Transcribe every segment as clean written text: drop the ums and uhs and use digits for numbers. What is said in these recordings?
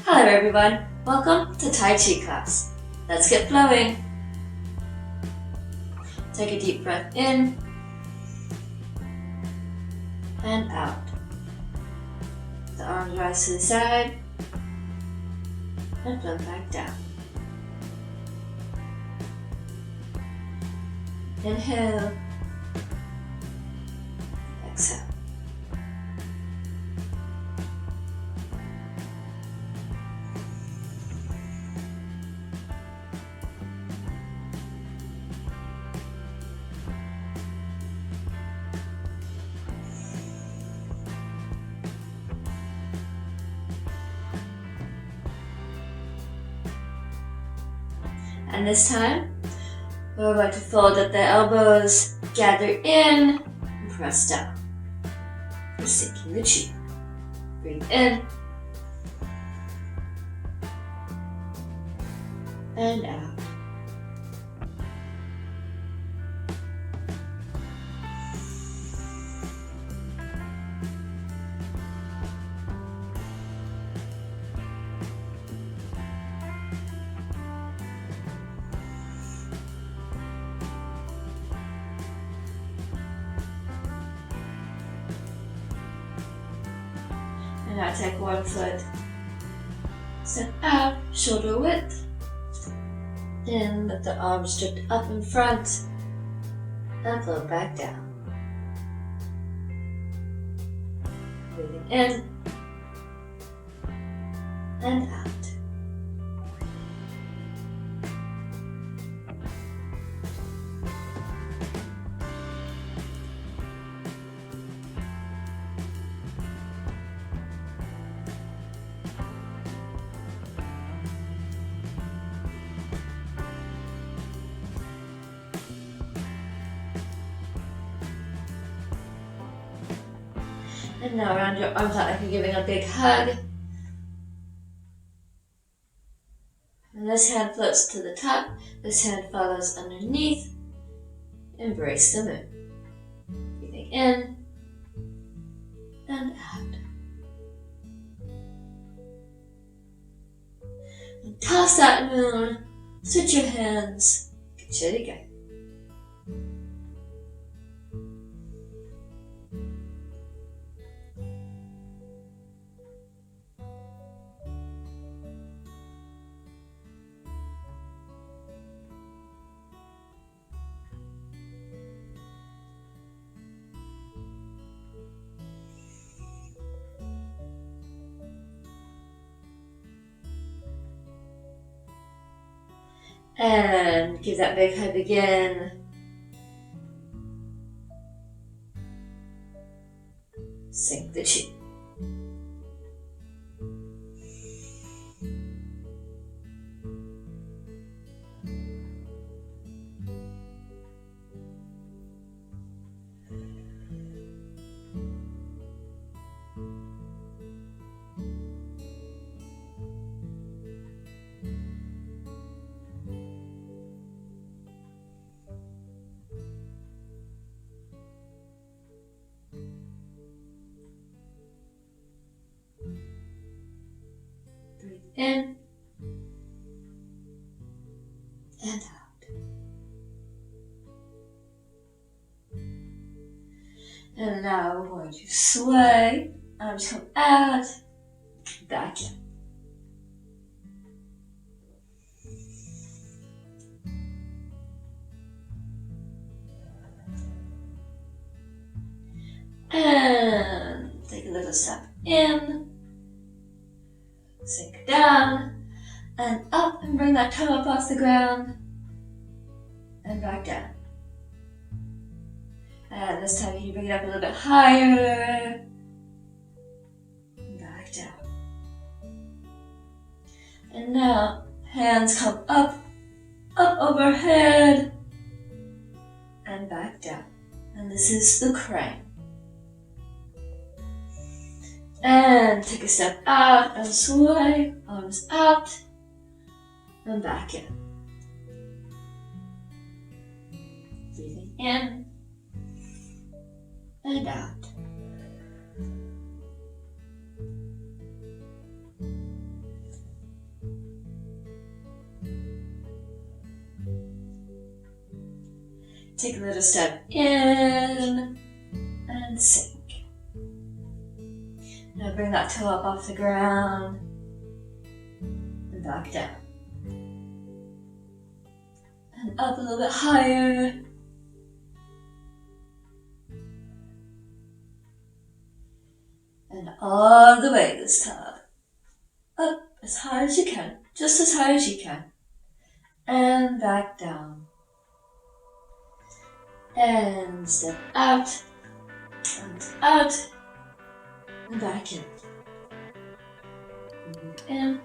Hello everyone, welcome to Tai Chi class. Let's get flowing. Take a deep breath in and out. The arms rise to the side and float back down. Inhale, exhale. And this time, we're going to fold up the elbows, gather in, and press down. We're sinking the chi. Breathe in and out. And now take one foot, step out, shoulder width. In, let the arms drift up in front and float back down. Breathing in and out. And now round your arms out like you're giving a big hug. And this hand floats to the top, this hand follows underneath. Embrace the moon. Breathing in and out. And toss that moon, switch your hands, get ready to go. And give that big hug again. Sink the chi. Breathe in and out. And now we're going to sway. Arms come out, back in. And take a little step in. Sink down and up and bring that toe up off the ground and back down. And this time you bring it up a little bit higher and back down. And now hands come up, up overhead and back down. And this is the crane. And take a step out and sway, arms out and back in. Breathing in and out. Take a little step in and sink. Now bring that toe up off the ground and back down. And up a little bit higher. And all the way this time. Up as high as you can, just as high as you can. And back down. And step out, and back in. In, and out.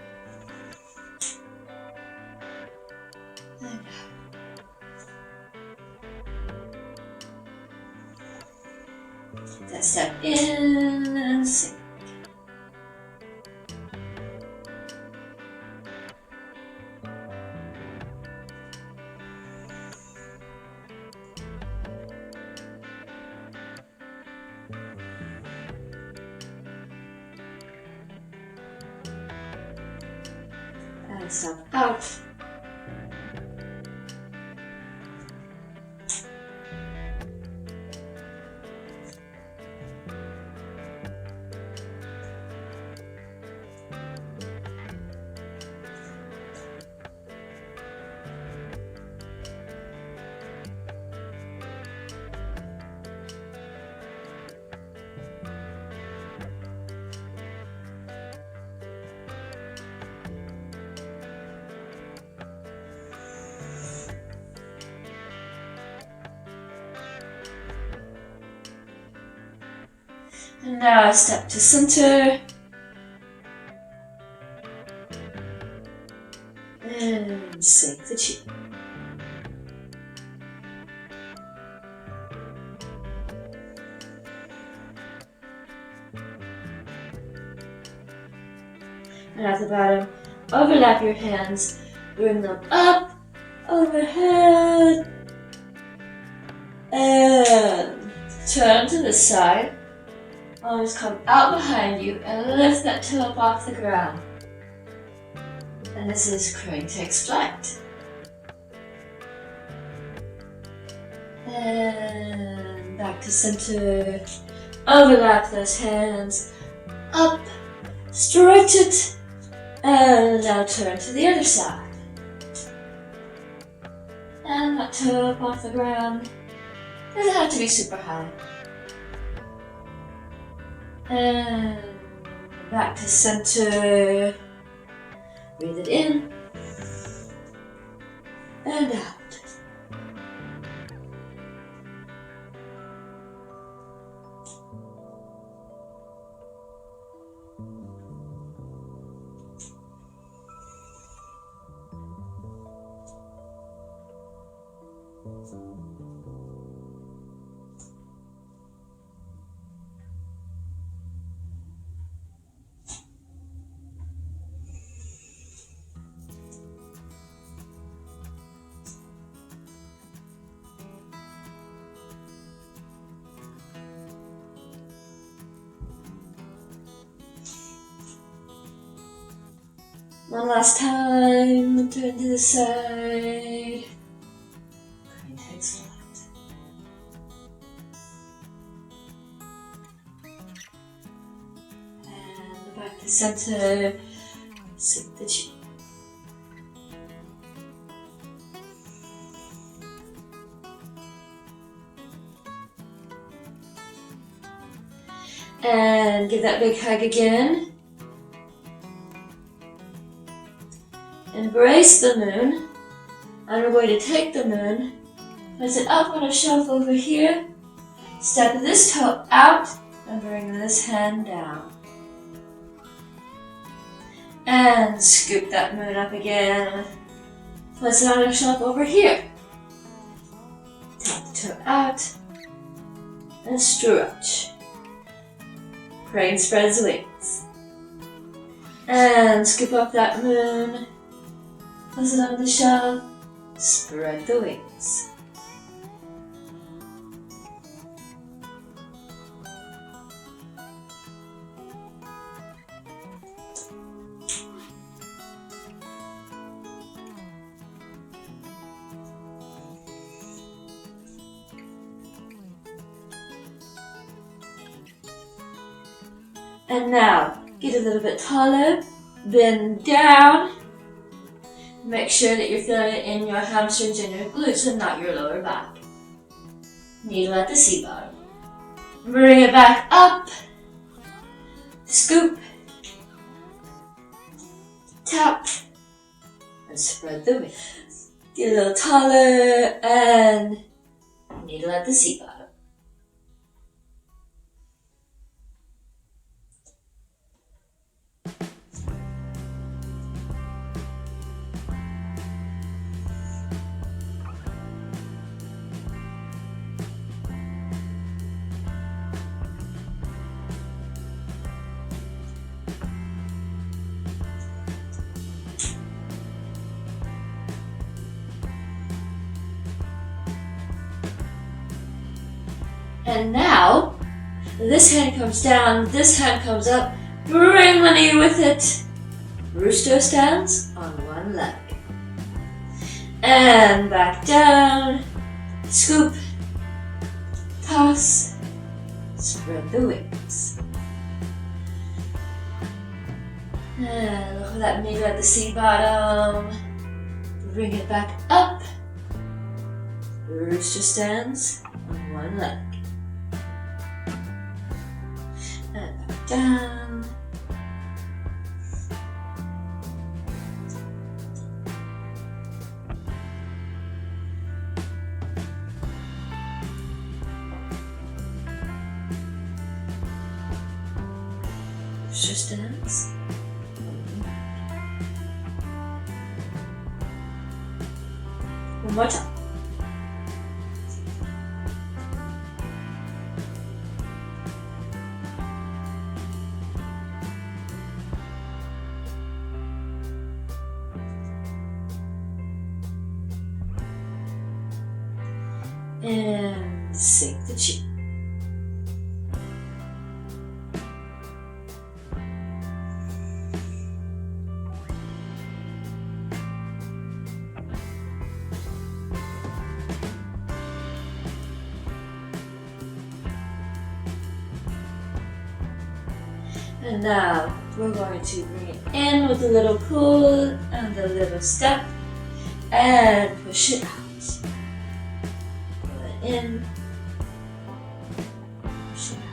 That step in and sink. And step out. And now step to center. And sink the chi. And at the bottom, overlap your hands, bring them up, overhead, and turn to the side. Always come out behind you and lift that toe up off the ground. And this is crane takes flight. And back to center. Overlap those hands. Up. Stretch it. And now turn to the other side. And that toe up off the ground. Doesn't have to be super high. And back to center. Breathe it in and out. One last time, turn to the side. Crane takes flight. And back to center, sink the chi. And give that big hug again. Embrace the moon, and we're going to take the moon, place it up on a shelf over here, step this toe out, and bring this hand down. And scoop that moon up again, place it on a shelf over here. Tap the toe out, and stretch. Crane spreads wings. And scoop up that moon, place it on the shelf, spread the wings. And now, get a little bit taller, bend down. Make sure that you're feeling it in your hamstrings and your glutes and not your lower back. Needle at the seat bottom. Bring it back up. Scoop. Tap. And spread the wings. Get a little taller and needle at the seat bottom. And now, this hand comes down, this hand comes up, bring the knee with it. Rooster stands on one leg. And back down, scoop, toss, spread the wings. And look for that needle at the seat bottom. Bring it back up. Rooster stands on one leg. And back down. Rooster stands. One more time. And sink the chin. And now we're going to bring it in with a little pull and a little step and push it out. Pull it in, push it out.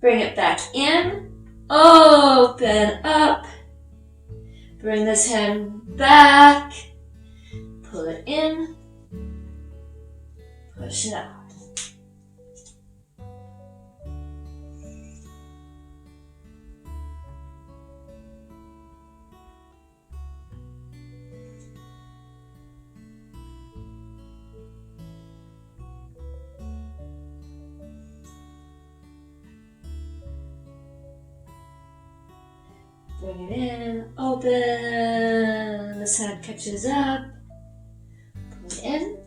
Bring it back in, open up, bring this hand back, pull it in, push it out. Bring it in, open, this hand catches up, pull it in,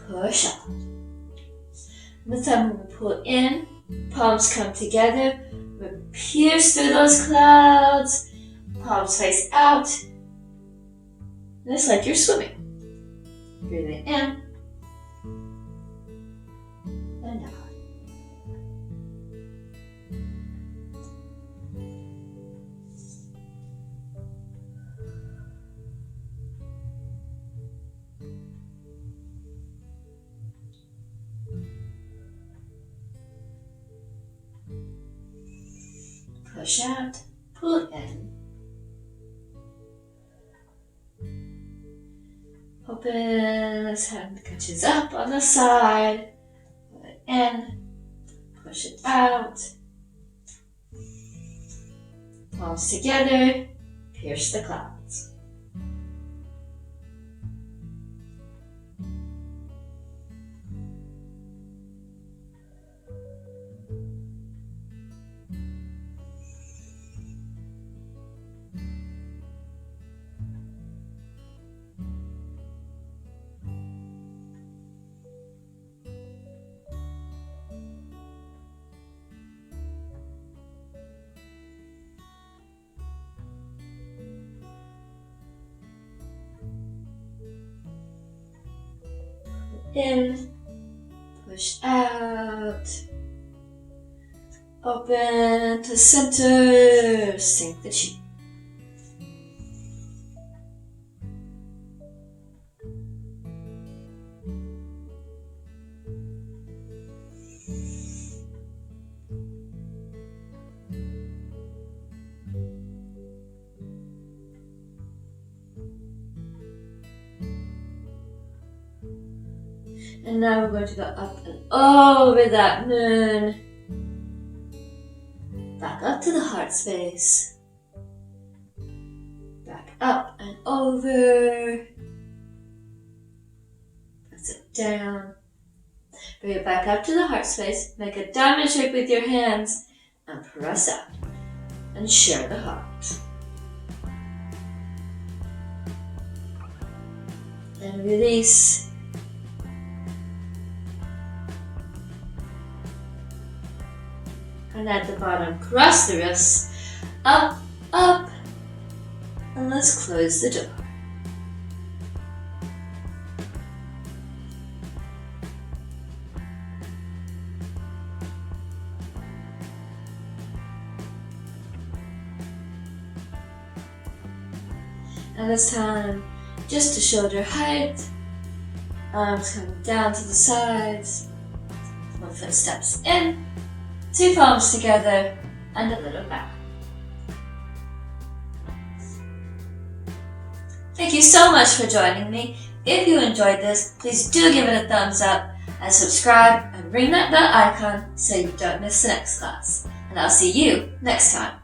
push up. This time when we pull in, palms come together, we pierce through those clouds, palms face out, and it's like you're swimming. Breathing in, and out. Push out, pull in. Open, this hand catches up on the side. Pull it in, push it out. Palms together, pierce the clouds. in, push out, open to center, sink the chi. And now we're going to go up and over that moon. Back up to the heart space. Back up and over. Press it down. Bring it back up to the heart space. Make a diamond shape with your hands and press out. And share the heart. And release. And at the bottom, cross the wrists, up, up, and let's close the door. And this time, just to shoulder height, arms coming down to the sides, one foot steps in, 2 palms together, and a little bow. Thank you so much for joining me. If you enjoyed this, please do give it a thumbs up and subscribe and ring that bell icon so you don't miss the next class. And I'll see you next time.